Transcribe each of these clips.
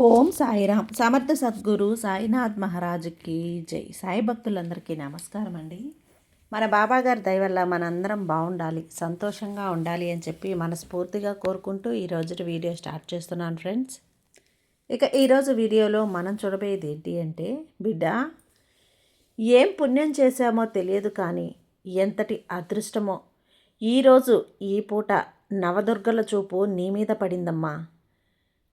ఓం సాయిరామ్. సమర్థ సద్గురు సాయినాథ్ మహారాజుకి జై. సాయి భక్తులందరికీ నమస్కారం అండి. మన బాబాగారి దయ వల్ల మనందరం బాగుండాలి, సంతోషంగా ఉండాలి అని చెప్పి మనస్ఫూర్తిగా కోరుకుంటూ ఈరోజు వీడియో స్టార్ట్ చేస్తున్నాను ఫ్రెండ్స్. ఇక ఈరోజు వీడియోలో మనం చూడబోయేది ఏంటి అంటే, బిడ్డ ఏం పుణ్యం చేశామో తెలియదు కానీ ఎంతటి అదృష్టమో ఈరోజు ఈ పూట నవదుర్గల చూపు నీ మీద పడిందమ్మా.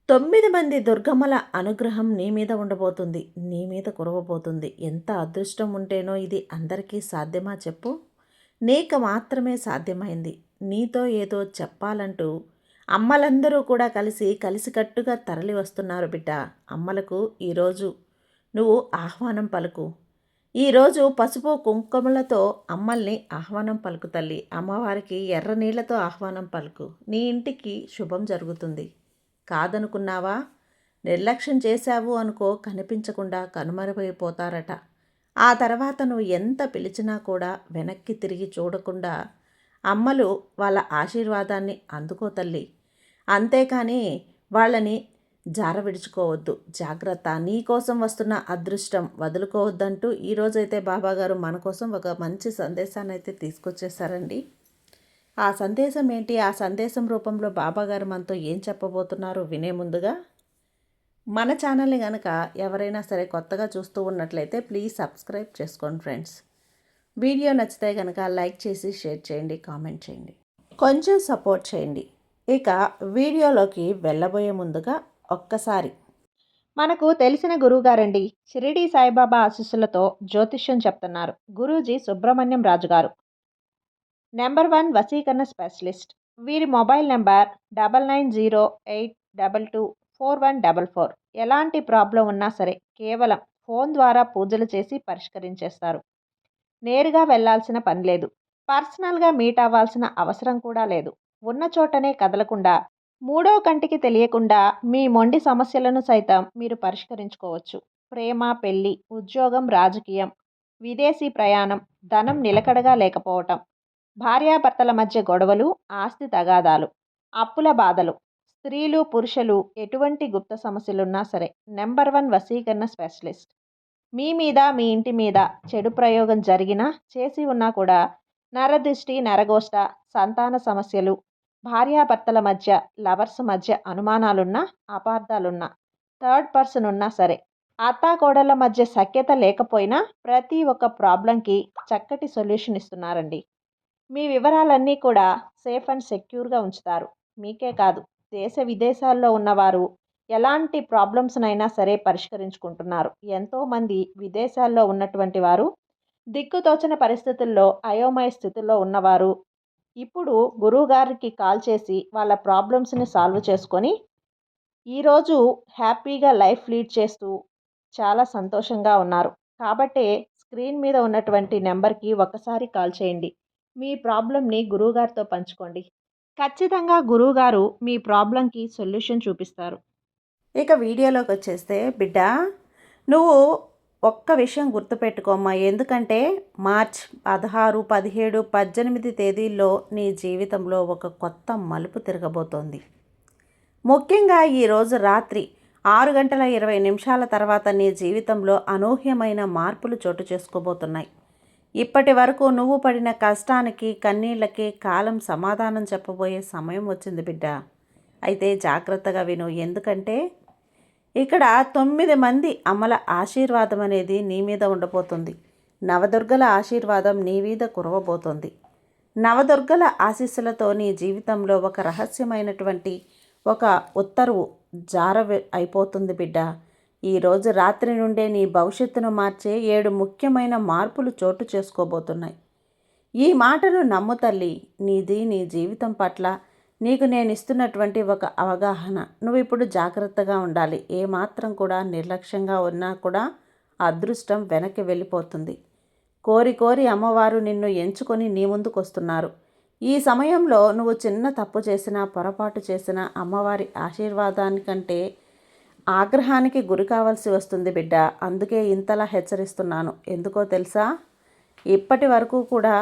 9 మంది దుర్గమ్మల అనుగ్రహం నీ మీద ఉండబోతుంది, నీ మీద కురవబోతుంది. ఎంత అదృష్టం ఉంటేనో ఇది అందరికీ సాధ్యమా చెప్పు? నీకు మాత్రమే సాధ్యమైంది. నీతో ఏదో చెప్పాలంటూ అమ్మలందరూ కూడా కలిసికట్టుగా తరలి వస్తున్నారు బిడ్డ. అమ్మలకు ఈరోజు నువ్వు ఆహ్వానం పలుకు. ఈరోజు పసుపు కుంకుమలతో అమ్మల్ని ఆహ్వానం పలుకు తల్లి. అమ్మవారికి ఎర్ర నీళ్లతో ఆహ్వానం పలుకు. నీ ఇంటికి శుభం జరుగుతుంది. కాదనుకున్నావా? నిర్లక్ష్యం చేశావు అనుకో, కనిపించకుండా కనుమరుగైపోతారట. ఆ తర్వాత నువ్వు ఎంత పిలిచినా కూడా వెనక్కి తిరిగి చూడకుండా అమ్మలు వాళ్ళ ఆశీర్వాదాన్ని అందుకో తల్లి. అంతేకాని వాళ్ళని జార విడుచుకోవద్దు. జాగ్రత్త. నీకోసం వస్తున్న అదృష్టం వదులుకోవద్దంటూ ఈరోజైతే బాబాగారు మన కోసం ఒక మంచి సందేశాన్ని అయితే తీసుకొచ్చేసారండి. ఆ సందేశం ఏంటి? ఆ సందేశం రూపంలో బాబాగారు మనతో ఏం చెప్పబోతున్నారో వినే ముందుగా మన ఛానల్ని కనుక ఎవరైనా సరే కొత్తగా చూస్తూ ఉన్నట్లయితే ప్లీజ్ సబ్స్క్రైబ్ చేసుకోండి ఫ్రెండ్స్. వీడియో నచ్చితే కనుక లైక్ చేసి షేర్ చేయండి, కామెంట్ చేయండి, కొంచెం సపోర్ట్ చేయండి. ఇక వీడియోలోకి వెళ్ళబోయే ముందుగా ఒక్కసారి మనకు తెలిసిన గురువుగారండి, షిరిడి సాయిబాబా ఆశీస్సులతో జ్యోతిష్యం చెప్తున్నారు గురూజీ సుబ్రహ్మణ్యం రాజు గారు, నెంబర్ 1 వశీకరణ స్పెషలిస్ట్. వీరి మొబైల్ నెంబర్ 9908224144. ఎలాంటి ప్రాబ్లం ఉన్నా సరే కేవలం ఫోన్ ద్వారా పూజలు చేసి పరిష్కరించేస్తారు. నేరుగా వెళ్లాల్సిన పని లేదు. పర్సనల్గా మీట్ అవ్వాల్సిన అవసరం కూడా లేదు. ఉన్న చోటనే కదలకుండా, మూడో కంటికి తెలియకుండా మీ మొండి సమస్యలను సైతం మీరు పరిష్కరించుకోవచ్చు. ప్రేమ, పెళ్లి, ఉద్యోగం, రాజకీయం, విదేశీ ప్రయాణం, ధనం నిలకడగా లేకపోవటం, భార్యాభర్తల మధ్య గొడవలు, ఆస్తి తగాదాలు, అప్పుల బాధలు, స్త్రీలు పురుషులు ఎటువంటి గుప్త సమస్యలున్నా సరే నెంబర్ 1 వశీకరణ స్పెషలిస్ట్. మీ మీద, మీ ఇంటి మీద చెడు ప్రయోగం జరిగినా, చేసి ఉన్నా కూడా నరదృష్టి, నరగోష్ట, సంతాన సమస్యలు, భార్యాభర్తల మధ్య, లవర్స్ మధ్య అనుమానాలున్నా, అపార్థాలున్నా, థర్డ్ పర్సన్ ఉన్నా సరే, అత్తాకోడళ్ళ మధ్య సఖ్యత లేకపోయినా ప్రతి ఒక్క ప్రాబ్లంకి చక్కటి సొల్యూషన్ ఇస్తున్నారండి. మీ వివరాలన్నీ కూడా సేఫ్ అండ్ సెక్యూర్గా ఉంచుతారు. మీకే కాదు, దేశ విదేశాల్లో ఉన్నవారు ఎలాంటి ప్రాబ్లమ్స్నైనా సరే పరిష్కరించుకుంటున్నారు. ఎంతోమంది విదేశాల్లో ఉన్నటువంటి వారు, దిక్కుతోచని పరిస్థితుల్లో, అయోమయ స్థితిలో ఉన్నవారు ఇప్పుడు గురువుగారికి కాల్ చేసి వాళ్ళ ప్రాబ్లమ్స్ని సాల్వ్ చేసుకొని ఈరోజు హ్యాపీగా లైఫ్ లీడ్ చేస్తూ చాలా సంతోషంగా ఉన్నారు. కాబట్టే స్క్రీన్ మీద ఉన్నటువంటి నెంబర్కి ఒకసారి కాల్ చేయండి. మీ ప్రాబ్లంని గురువుగారితో పంచుకోండి. ఖచ్చితంగా గురువుగారు మీ ప్రాబ్లంకి సొల్యూషన్ చూపిస్తారు. ఇక వీడియోలోకి వచ్చేస్తే బిడ్డ, నువ్వు ఒక్క విషయం గుర్తుపెట్టుకోమ్మా. ఎందుకంటే మార్చ్ 16, 17, 18 తేదీల్లో నీ జీవితంలో ఒక కొత్త మలుపు తిరగబోతోంది. ముఖ్యంగా ఈరోజు రాత్రి 6 గంటల 20 నిమిషాల తర్వాత నీ జీవితంలో అనూహ్యమైన మార్పులు చోటు చేసుకోబోతున్నాయి. ఇప్పటి వరకు నువ్వు పడిన కష్టానికి, కన్నీళ్ళకి కాలం సమాధానం చెప్పబోయే సమయం వచ్చింది బిడ్డ. అయితే జాగ్రత్తగా విను. ఎందుకంటే ఇక్కడ 9 మంది అమ్మల ఆశీర్వాదం అనేది నీ మీద ఉండబోతుంది. నవదుర్గల ఆశీర్వాదం నీ మీద కురవబోతోంది. నవదుర్గల ఆశీస్సులతో నీ జీవితంలో ఒక రహస్యమైనటువంటి ఒక ఉత్తర్వు అయిపోతుంది బిడ్డ. ఈరోజు రాత్రి నుండే నీ భవిష్యత్తును మార్చే 7 ముఖ్యమైన మార్పులు చోటు చేసుకోబోతున్నాయి. ఈ మాటను నమ్ము తల్లి. నీది నీ జీవితం పట్ల నీకు నేను ఇస్తున్నటువంటి ఒక అవగాహన. నువ్వు ఇప్పుడు జాగ్రత్తగా ఉండాలి. ఏమాత్రం కూడా నిర్లక్ష్యంగా ఉన్నా కూడా అదృష్టం వెనక్కి వెళ్ళిపోతుంది. కోరి కోరి అమ్మవారు నిన్ను ఎంచుకొని నీ ముందుకు వస్తున్నారు. ఈ సమయంలో నువ్వు చిన్న తప్పు చేసినా, పొరపాటు చేసినా అమ్మవారి ఆశీర్వాదానికంటే ఆగ్రహానికి గురి కావాల్సి వస్తుంది బిడ్డ. అందుకే ఇంతలా హెచ్చరిస్తున్నాను. ఎందుకో తెలుసా? ఇప్పటి వరకు కూడా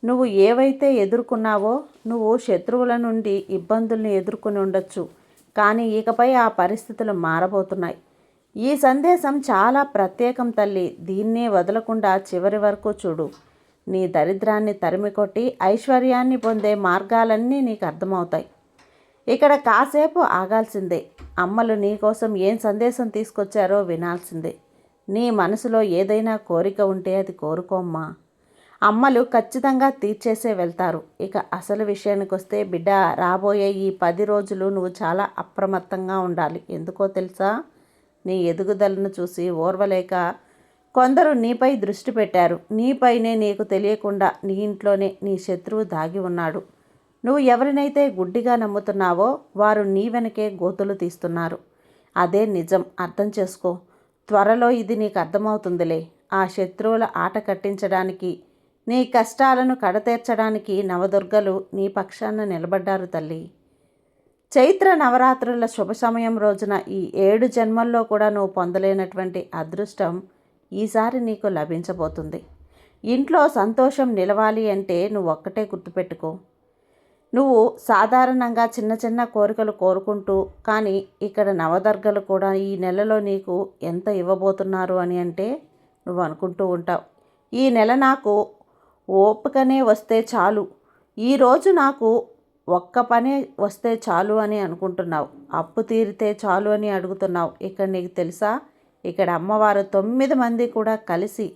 నువ్వు ఏవైతే ఎదుర్కొన్నావో, నువ్వు శత్రువుల నుండి ఇబ్బందుల్ని ఎదుర్కొని ఉండొచ్చు. కానీ ఇకపై ఆ పరిస్థితులు మారబోతున్నాయి. ఈ సందేశం చాలా ప్రత్యేకం తల్లి. దీన్నే వదలకుండా చివరి వరకు చూడు. నీ దరిద్రాన్ని తరిమికొట్టి ఐశ్వర్యాన్ని పొందే మార్గాలన్నీ నీకు అర్థమవుతాయి. ఇక్కడ కాసేపు ఆగాల్సిందే. అమ్మలు నీకోసం ఏం సందేశం తీసుకొచ్చారో వినాల్సిందే. నీ మనసులో ఏదైనా కోరిక ఉంటే అది కోరుకోమ్మా. అమ్మలు ఖచ్చితంగా తీర్చేసే వెళ్తారు. ఇక అసలు విషయానికి వస్తే బిడ్డ, రాబోయే ఈ 10 రోజులు నువ్వు చాలా అప్రమత్తంగా ఉండాలి. ఎందుకో తెలుసా? నీ ఎదుగుదలను చూసి ఓర్వలేక కొందరు నీపై దృష్టి పెట్టారు. నీపైనే నీకు తెలియకుండా నీ ఇంట్లోనే నీ శత్రువు దాగి ఉన్నాడు. నువ్వు ఎవరినైతే గుడ్డిగా నమ్ముతున్నావో వారు నీ వెనకే గోతులు తీస్తున్నారు. అదే నిజం, అర్థం చేసుకో. త్వరలో ఇది నీకు అర్థమవుతుందిలే. ఆ శత్రువుల ఆట కట్టించడానికి, నీ కష్టాలను కడతీర్చడానికి నవదుర్గలు నీ పక్షాన నిలబడ్డారు తల్లి. చైత్ర నవరాత్రుల శుభ సమయం రోజున ఈ 7 జన్మల్లో కూడా నువ్వు పొందలేనటువంటి అదృష్టం ఈసారి నీకు లభించబోతుంది. ఇంట్లో సంతోషం నిలవాలి అంటే నువ్వు ఒక్కటే గుర్తుపెట్టుకో. నువ్వు సాధారణంగా చిన్న చిన్న కోరికలు కోరుకుంటూ, కానీ ఇక్కడ నవదుర్గలు కూడా ఈ నెలలో నీకు ఎంత ఇవ్వబోతున్నారు అని అంటే నువ్వు అనుకుంటూ ఉంటావు, ఈ నెల నాకు ఓపికనే వస్తే చాలు, ఈరోజు నాకు ఒక్క పని వస్తే చాలు అని అనుకుంటున్నావు. అప్పు తీరితే చాలు అని అడుగుతున్నావు. ఇక్కడ నీకు తెలుసా, ఇక్కడ అమ్మవారు 9 మంది కూడా కలిసి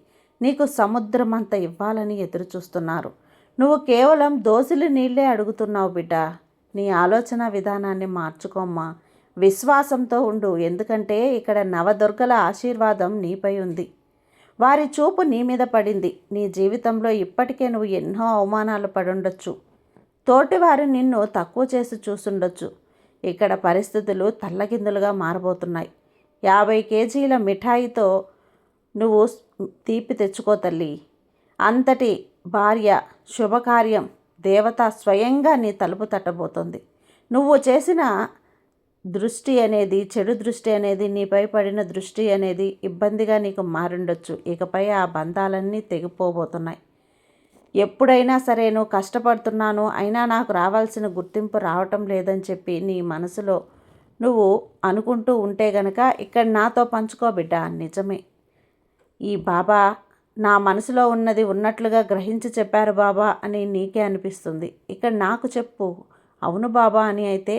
నీకు సముద్రం అంత ఇవ్వాలని ఎదురు చూస్తున్నారు. నువ్వు కేవలం దోసిలి నీళ్ళే అడుగుతున్నావు బిడ్డ. నీ ఆలోచన విధానాన్ని మార్చుకోమ్మా. విశ్వాసంతో ఉండు. ఎందుకంటే ఇక్కడ నవదుర్గల ఆశీర్వాదం నీపై ఉంది. వారి చూపు నీ మీద పడింది. నీ జీవితంలో ఇప్పటికే నువ్వు ఎన్నో అవమానాలు పడుండొచ్చు. తోటివారు నిన్ను తక్కువ చేసి చూసుండొచ్చు. ఇక్కడ పరిస్థితులు తల్లకిందులుగా మారబోతున్నాయి. 50 కేజీల మిఠాయితో నువ్వు తీపి తెచ్చుకో తల్లి. అంతటి భార్య, శుభకార్యం, దేవత స్వయంగా నీ తలుపు తట్టబోతోంది. నువ్వు చేసిన దృష్టి అనేది, చెడు దృష్టి అనేది, నీపై పడిన దృష్టి అనేది ఇబ్బందిగా నీకు మారుండొచ్చు. ఇకపై ఆ బంధాలన్నీ తెగిపోబోతున్నాయి. ఎప్పుడైనా సరే నువ్వు కష్టపడుతున్నాను, అయినా నాకు రావాల్సిన గుర్తింపు రావటం లేదని చెప్పి నీ మనసులో నువ్వు అనుకుంటూ ఉంటే గనక ఇక్కడ నాతో పంచుకో బిడ్డ. నిజమే, ఈ బాబా నా మనసులో ఉన్నది ఉన్నట్లుగా గ్రహించి చెప్పారు బాబా అని నీకే అనిపిస్తుంది. ఇక్కడ నాకు చెప్పు, అవును బాబా అని అయితే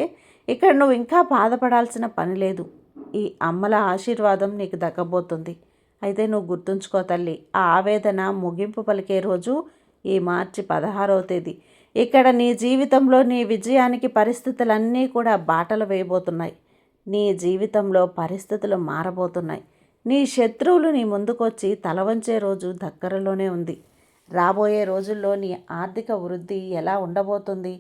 ఇక్కడ నువ్వు ఇంకా బాధపడాల్సిన పని లేదు. ఈ అమ్మల ఆశీర్వాదం నీకు దక్కబోతుంది. అయితే నువ్వు గుర్తుంచుకో తల్లి, ఆ ఆవేదన ముగింపు పలికే రోజు ఈ మార్చి 16వ తేదీ. ఇక్కడ నీ జీవితంలో నీ విజయానికి పరిస్థితులన్నీ కూడా బాటలు వేయబోతున్నాయి. నీ జీవితంలో పరిస్థితులు మారబోతున్నాయి. నీ శత్రువులు నీ ముందుకొచ్చి తల వంచే రోజు దగ్గరలోనే ఉంది. రాబోయే రోజుల్లో నీ ఆర్థిక వృద్ధి ఎలా ఉండబోతుంది?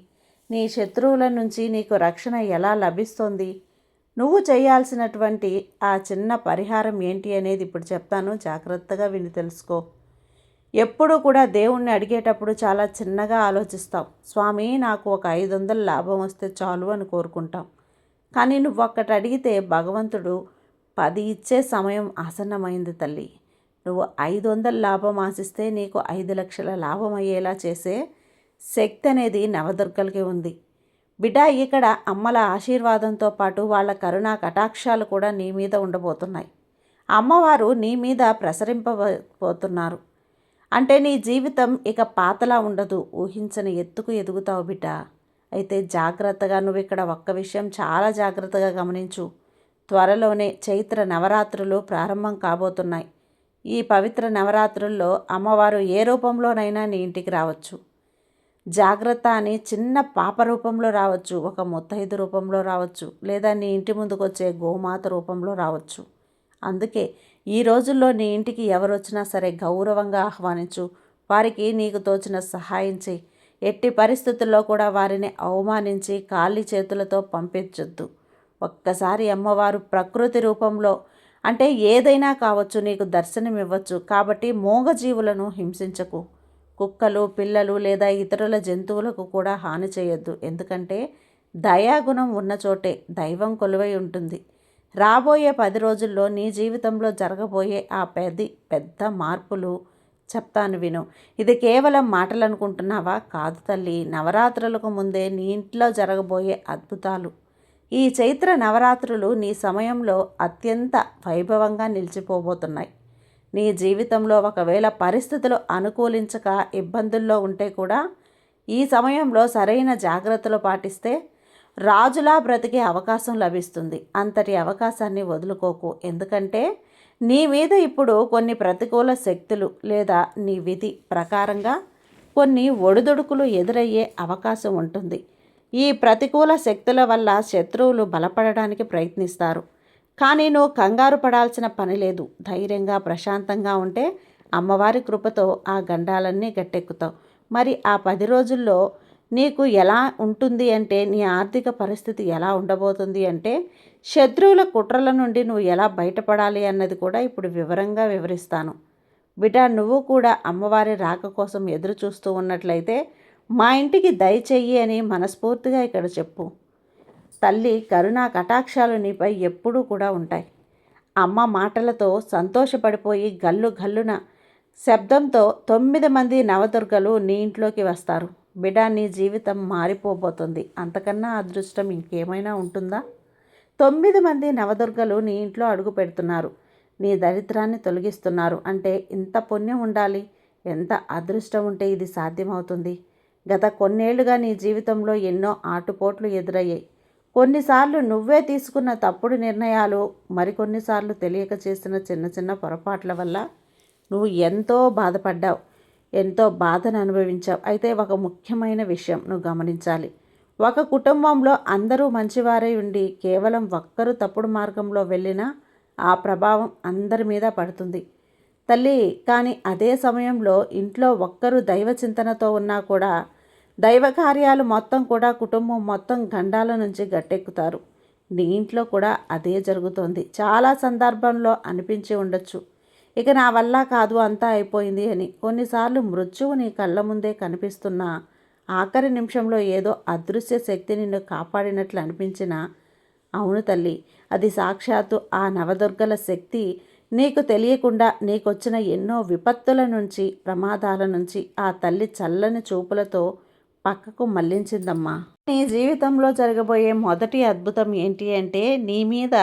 నీ శత్రువుల నుంచి నీకు రక్షణ ఎలా లభిస్తుంది? నువ్వు చేయాల్సినటువంటి ఆ చిన్న పరిహారం ఏంటి అనేది ఇప్పుడు చెప్తాను. జాగ్రత్తగా విని తెలుసుకో. ఎప్పుడూ కూడా దేవుణ్ణి అడిగేటప్పుడు చాలా చిన్నగా ఆలోచిస్తాం. స్వామి, నాకు ఒక 500 లాభం వస్తే చాలు అని కోరుకుంటాం. కానీ నువ్వు ఒక్కటి అడిగితే భగవంతుడు 10 ఇచ్చే సమయం ఆసన్నమైంది తల్లి. నువ్వు 500 లాభం ఆశిస్తే నీకు 5 లక్షల లాభం అయ్యేలా చేసే శక్తి అనేది నవదుర్గలకి ఉంది బిడ్డ. ఇక్కడ అమ్మల ఆశీర్వాదంతో పాటు వాళ్ళ కరుణా కటాక్షాలు కూడా నీ మీద ఉండబోతున్నాయి. అమ్మవారు నీ మీద ప్రసరింపబోతున్నారు. అంటే నీ జీవితం ఇక పాతలా ఉండదు. ఊహించని ఎత్తుకు ఎదుగుతావు బిడ్డ. అయితే జాగ్రత్తగా నువ్వు ఇక్కడ ఒక్క విషయం చాలా జాగ్రత్తగా గమనించు. త్వరలోనే చైత్ర నవరాత్రులు ప్రారంభం కాబోతున్నాయి. ఈ పవిత్ర నవరాత్రుల్లో అమ్మవారు ఏ రూపంలోనైనా నీ ఇంటికి రావచ్చు. జాగ్రత్త అని చిన్న పాప రూపంలో రావచ్చు, ఒక ముత్తైదు రూపంలో రావచ్చు, లేదా నీ ఇంటి ముందుకు వచ్చే గోమాత రూపంలో రావచ్చు. అందుకే ఈ రోజుల్లో నీ ఇంటికి ఎవరు వచ్చినా సరే గౌరవంగా ఆహ్వానించు. వారికి నీకు తోచిన సహాయం చేయి. ఎట్టి పరిస్థితుల్లో కూడా వారిని అవమానించి ఖాళీ చేతులతో పంపించొద్దు. ఒక్కసారి అమ్మవారు ప్రకృతి రూపంలో, అంటే ఏదైనా కావచ్చు, నీకు దర్శనం ఇవ్వచ్చు. కాబట్టి మూగజీవులను హింసించకు. కుక్కలు, పిల్లలు లేదా ఇతరుల జంతువులకు కూడా హాని చేయొద్దు. ఎందుకంటే దయాగుణం ఉన్న చోటే దైవం కొలువై ఉంటుంది. రాబోయే 10 రోజుల్లో నీ జీవితంలో జరగబోయే ఆ పెద్ద మార్పులు చెప్తాను విను. ఇది కేవలం మాటలు అనుకుంటున్నావా? కాదు తల్లి, నవరాత్రులకు ముందే నీ ఇంట్లో జరగబోయే అద్భుతాలు. ఈ చైత్ర నవరాత్రులు నీ సమయంలో అత్యంత వైభవంగా నిలిచిపోబోతున్నాయి. నీ జీవితంలో ఒకవేళ పరిస్థితులు అనుకూలించక ఇబ్బందుల్లో ఉంటే కూడా ఈ సమయంలో సరైన జాగ్రత్తలు పాటిస్తే రాజులా బ్రతికే అవకాశం లభిస్తుంది. అంతటి అవకాశాన్ని వదులుకోకు. ఎందుకంటే నీ మీద ఇప్పుడు కొన్ని ప్రతికూల శక్తులు లేదా నీ విధి ప్రకారంగా కొన్ని ఒడిదుడుకులు ఎదురయ్యే అవకాశం ఉంటుంది. ఈ ప్రతికూల శక్తుల వల్ల శత్రువులు బలపడడానికి ప్రయత్నిస్తారు. కానీ నువ్వు కంగారు పడాల్సిన పని లేదు. ధైర్యంగా ప్రశాంతంగా ఉంటే అమ్మవారి కృపతో ఆ గండాలన్నీ గట్టెక్కుతావు. మరి ఆ 10 రోజుల్లో నీకు ఎలా ఉంటుంది అంటే, నీ ఆర్థిక పరిస్థితి ఎలా ఉండబోతుంది అంటే, శత్రువుల కుట్రల నుండి నువ్వు ఎలా బయటపడాలి అన్నది కూడా ఇప్పుడు వివరంగా వివరిస్తాను. బిడ్డ, నువ్వు కూడా అమ్మవారి రాక కోసం ఎదురు చూస్తూ ఉన్నట్లయితే మా ఇంటికి దయచెయ్యి అని మనస్ఫూర్తిగా ఇక్కడ చెప్పు. తల్లి కరుణా కటాక్షాలు నీపై ఎప్పుడూ కూడా ఉంటాయి. అమ్మ మాటలతో సంతోషపడిపోయి గల్లు గల్లున శబ్దంతో 9 మంది నవదుర్గలు నీ ఇంట్లోకి వస్తారు. బిడ్డ, నీ జీవితం మారిపోబోతుంది. అంతకన్నా అదృష్టం ఇంకేమైనా ఉంటుందా? 9 మంది నవదుర్గలు నీ ఇంట్లో అడుగు పెడుతున్నారు. నీ దరిద్రాన్ని తొలగిస్తున్నారు అంటే ఇంత పుణ్యం ఉండాలి. ఎంత అదృష్టం ఉంటే ఇది సాధ్యమవుతుంది. గత కొన్నేళ్లుగా నీ జీవితంలో ఎన్నో ఆటుపోట్లు ఎదురయ్యాయి. కొన్నిసార్లు నువ్వే తీసుకున్న తప్పుడు నిర్ణయాలు, మరికొన్నిసార్లు తెలియక చేసిన చిన్న చిన్న పొరపాట్ల వల్ల నువ్వు ఎంతో బాధపడ్డావు, ఎంతో బాధను అనుభవించావు. అయితే ఒక ముఖ్యమైన విషయం నువ్వు గమనించాలి. ఒక కుటుంబంలో అందరూ మంచివారై ఉండి కేవలం ఒక్కరు తప్పుడు మార్గంలో వెళ్ళినా ఆ ప్రభావం అందరి మీద పడుతుంది తల్లి. కానీ అదే సమయంలో ఇంట్లో ఒక్కరు దైవ చింతనతో ఉన్నా కూడా దైవ కార్యాలు మొత్తం కూడా కుటుంబం మొత్తం గండాల నుంచి గట్టెక్కుతారు. నీ ఇంట్లో కూడా అదే జరుగుతోంది. చాలా సందర్భంలో అనిపించి ఉండొచ్చు, ఇక నా వల్ల కాదు, అంతా అయిపోయింది అని. కొన్నిసార్లు మృత్యువు నీ కళ్ళ ముందే కనిపిస్తున్నా ఆఖరి నిమిషంలో ఏదో అదృశ్య శక్తి నిన్ను కాపాడినట్లు అనిపించినా, అవును తల్లి, అది సాక్షాత్తు ఆ నవదుర్గల శక్తి నీకు తెలియకుండా నీకొచ్చిన ఎన్నో విపత్తుల నుంచి, ప్రమాదాల నుంచి ఆ తల్లి చల్లని చూపులతో పక్కకు మళ్లించిందమ్మా. నీ జీవితంలో జరగబోయే మొదటి అద్భుతం ఏంటి అంటే, నీ మీద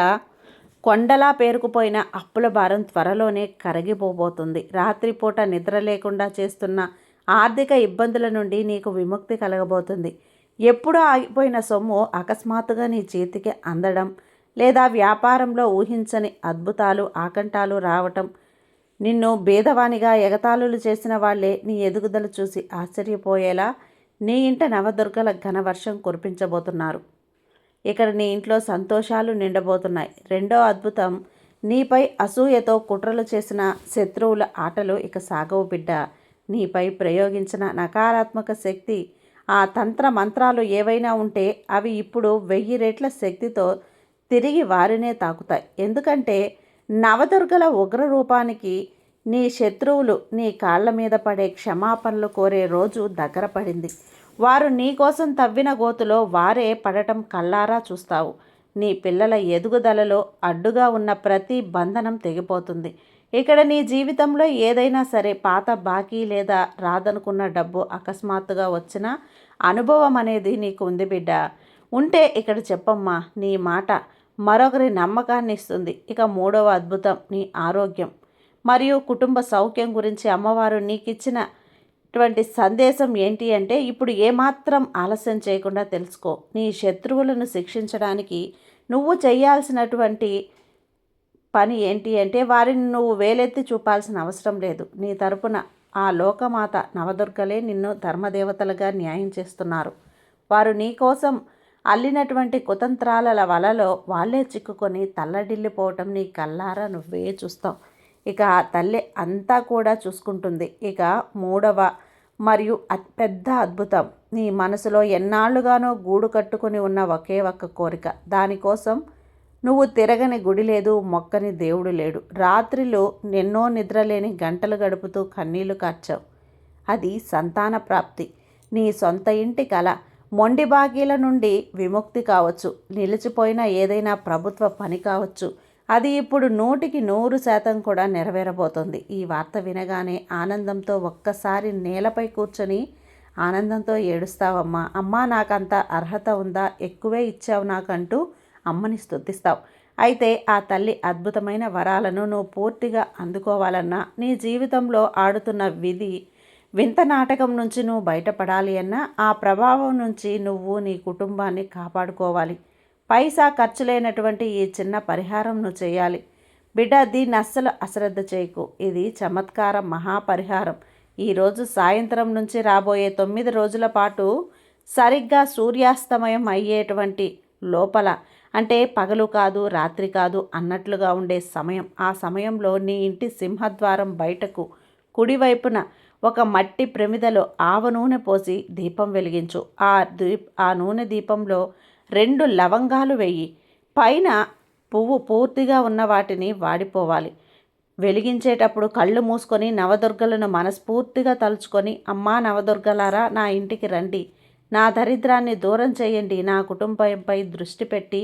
కొండలా పేరుకుపోయిన అప్పుల భారం త్వరలోనే కరిగిపోబోతుంది. రాత్రిపూట నిద్ర లేకుండా చేస్తున్న ఆర్థిక ఇబ్బందుల నుండి నీకు విముక్తి కలగబోతుంది. ఎప్పుడూ ఆగిపోయిన సొమ్ము అకస్మాత్తుగా నీ చేతికి అందడం, లేదా వ్యాపారంలో ఊహించని అద్భుతాలు, ఆకంఠాలు రావటం, నిన్ను బీదవానిగా ఎగతాళులు చేసిన వాళ్ళే నీ ఎదుగుదల చూసి ఆశ్చర్యపోయేలా నీ ఇంట నవదుర్గల ఘనవర్షం కురిపించబోతున్నారు. ఇక్కడ నీ ఇంట్లో సంతోషాలు నిండబోతున్నాయి. రెండో అద్భుతం, నీపై అసూయతో కుట్రలు చేసిన శత్రువుల ఆటలు ఇక సాగవు బిడ్డ. నీపై ప్రయోగించిన నకారాత్మక శక్తి, ఆ తంత్ర మంత్రాలు ఏవైనా ఉంటే అవి ఇప్పుడు 1000 రెట్ల శక్తితో తిరిగి వారినే తాకుతాయి. ఎందుకంటే నవదుర్గల ఉగ్ర రూపానికి నీ శత్రువులు నీ కాళ్ల మీద పడే క్షమాపణలు కోరే రోజు దగ్గర పడింది. వారు నీ కోసం తవ్విన గోతులో వారే పడటం కళ్ళారా చూస్తావు. నీ పిల్లల ఎదుగుదలలో అడ్డుగా ఉన్న ప్రతి బంధనం తెగిపోతుంది. ఇక్కడ నీ జీవితంలో ఏదైనా సరే పాత బాకీ లేదా రాదనుకున్న డబ్బు అకస్మాత్తుగా వచ్చిన అనుభవం అనేది నీకు ఉంది బిడ్డ. ఉంటే ఇక్కడ చెప్పమ్మా. నీ మాట మరొకరి నమ్మకాన్ని ఇస్తుంది. ఇక మూడవ అద్భుతం, నీ ఆరోగ్యం మరియు కుటుంబ సౌఖ్యం గురించి అమ్మవారు నీకు ఇచ్చినటువంటి సందేశం ఏంటి అంటే, ఇప్పుడు ఏమాత్రం ఆలస్యం చేయకుండా తెలుసుకో. నీ శత్రువులను శిక్షించడానికి నువ్వు చేయాల్సినటువంటి పని ఏంటి అంటే, వారిని నువ్వు వేలెత్తి చూపాల్సిన అవసరం లేదు. నీ తరపున ఆ లోకమాత నవదుర్గలే నిన్ను ధర్మదేవతలుగా న్యాయం చేస్తున్నారు. వారు నీ కోసం అల్లినటువంటి కుతంత్రాల వలలో వాళ్ళే చిక్కుకొని తల్లడిల్లిపోవటం నీ కళ్ళారా నువ్వే చూస్తావు. ఇక ఆ తల్లి అంతా కూడా చూసుకుంటుంది. ఇక మూడవ మరియు అతిపెద్ద అద్భుతం, నీ మనసులో ఎన్నాళ్ళుగానో గూడు కట్టుకుని ఉన్న ఒకే ఒక్క కోరిక. దానికోసం నువ్వు తిరగని గుడి లేదు, మొక్కని దేవుడు లేడు. రాత్రిలో ఎన్నో నిద్రలేని గంటలు గడుపుతూ కన్నీళ్లు కార్చావు. అది సంతాన ప్రాప్తి, నీ సొంత ఇంటి కల, మొండి బాకీల నుండి విముక్తి కావచ్చు, నిలిచిపోయిన ఏదైనా ప్రభుత్వ పని కావచ్చు. అది ఇప్పుడు 100% కూడా నెరవేరబోతోంది. ఈ వార్త వినగానే ఆనందంతో ఒక్కసారి నేలపై కూర్చొని ఆనందంతో ఏడుస్తావమ్మా. అమ్మా నాకంత అర్హత ఉందా, ఎక్కువే ఇచ్చావు నాకంటూ అమ్మని స్తుతిస్తావు. అయితే ఆ తల్లి అద్భుతమైన వరాలను నువ్వు పూర్తిగా అందుకోవాలన్నా, నీ జీవితంలో ఆడుతున్న వింత నాటకం నుంచి నువ్వు బయటపడాలి అన్నా, ఆ ప్రభావం నుంచి నువ్వు నీ కుటుంబాన్ని కాపాడుకోవాలి. పైసా ఖర్చు లేనటువంటి ఈ చిన్న పరిహారం నువ్వు చేయాలి. బిడ్డ, దీన్ని అస్సలు అశ్రద్ధ చేయకు. ఇది చమత్కార మహాపరిహారం. ఈరోజు సాయంత్రం నుంచి రాబోయే 9 రోజుల పాటు సరిగ్గా సూర్యాస్తమయం అయ్యేటువంటి లోపల, అంటే పగలు కాదు రాత్రి కాదు అన్నట్లుగా ఉండే సమయం, ఆ సమయంలో నీ ఇంటి సింహద్వారం బయటకు కుడివైపున ఒక మట్టి ప్రమిదలో ఆవ నూనె పోసి దీపం వెలిగించు. ఆ నూనె దీపంలో 2 లవంగాలు వెయ్యి. పైన పువ్వు పూర్తిగా ఉన్న వాటిని వాడిపోవాలి. వెలిగించేటప్పుడు కళ్ళు మూసుకొని నవదుర్గలను మనస్ఫూర్తిగా తలుచుకొని, అమ్మా నవదుర్గలారా నా ఇంటికి రండి, నా దరిద్రాన్ని దూరం చేయండి, నా కుటుంబంపై దృష్టి పెట్టి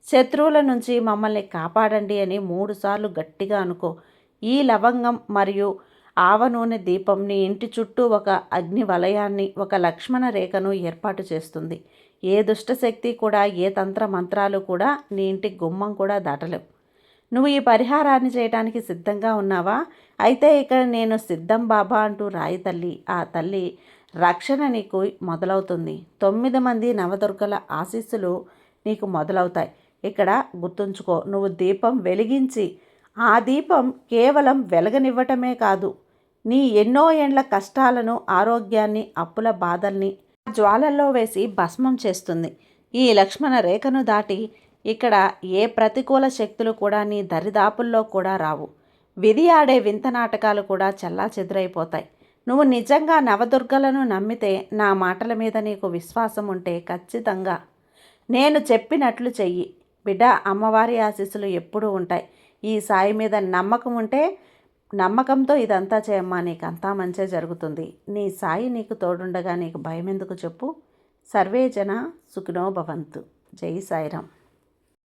శత్రువుల నుంచి మమ్మల్ని కాపాడండి అని 3 సార్లు గట్టిగా అనుకో. ఈ లవంగం మరియు ఆవ నూనె దీపం నీ ఇంటి చుట్టూ ఒక అగ్ని వలయాన్ని, ఒక లక్ష్మణ రేఖను ఏర్పాటు చేస్తుంది. ఏ దుష్టశక్తి కూడా, ఏ తంత్ర మంత్రాలు కూడా నీ ఇంటి గుమ్మం కూడా దాటలేవు. నువ్వు ఈ పరిహారాన్ని చేయడానికి సిద్ధంగా ఉన్నావా? అయితే ఇక్కడ నేను సిద్ధం బాబా అంటూ రాయి తల్లి. ఆ తల్లి రక్షణ నీకు మొదలవుతుంది. 9 మంది నవదుర్గల ఆశీస్సులు నీకు మొదలవుతాయి. ఇక్కడ గుర్తుంచుకో, నువ్వు దీపం వెలిగించి ఆ దీపం కేవలం వెలగనివ్వటమే కాదు, నీ ఎన్నో ఏండ్ల కష్టాలను, ఆరోగ్యాన్ని, అప్పుల బాధల్ని జ్వాలల్లో వేసి భస్మం చేస్తుంది. ఈ లక్ష్మణ రేఖను దాటి ఇక్కడ ఏ ప్రతికూల శక్తులు కూడా నీ దరిదాపుల్లో కూడా రావు. విధి ఆడే వింత నాటకాలు కూడా చెల్లాచెదురైపోతాయి. నువ్వు నిజంగా నవదుర్గలను నమ్మితే, నా మాటల మీద నీకు విశ్వాసం ఉంటే ఖచ్చితంగా నేను చెప్పినట్లు చెయ్యి. బిడ్డ, అమ్మవారి ఆశీస్సులు ఎప్పుడూ ఉంటాయి. ఈ సాయి మీద నమ్మకం ఉంటే, నమ్మకంతో ఇదంతా చేయమ్మా, నీకు అంతా మంచే జరుగుతుంది. నీ సాయి నీకు తోడుండగా నీకు భయం ఎందుకు చెప్పు. సర్వే జన సుఖినో భవంతు. జై సాయిరాం.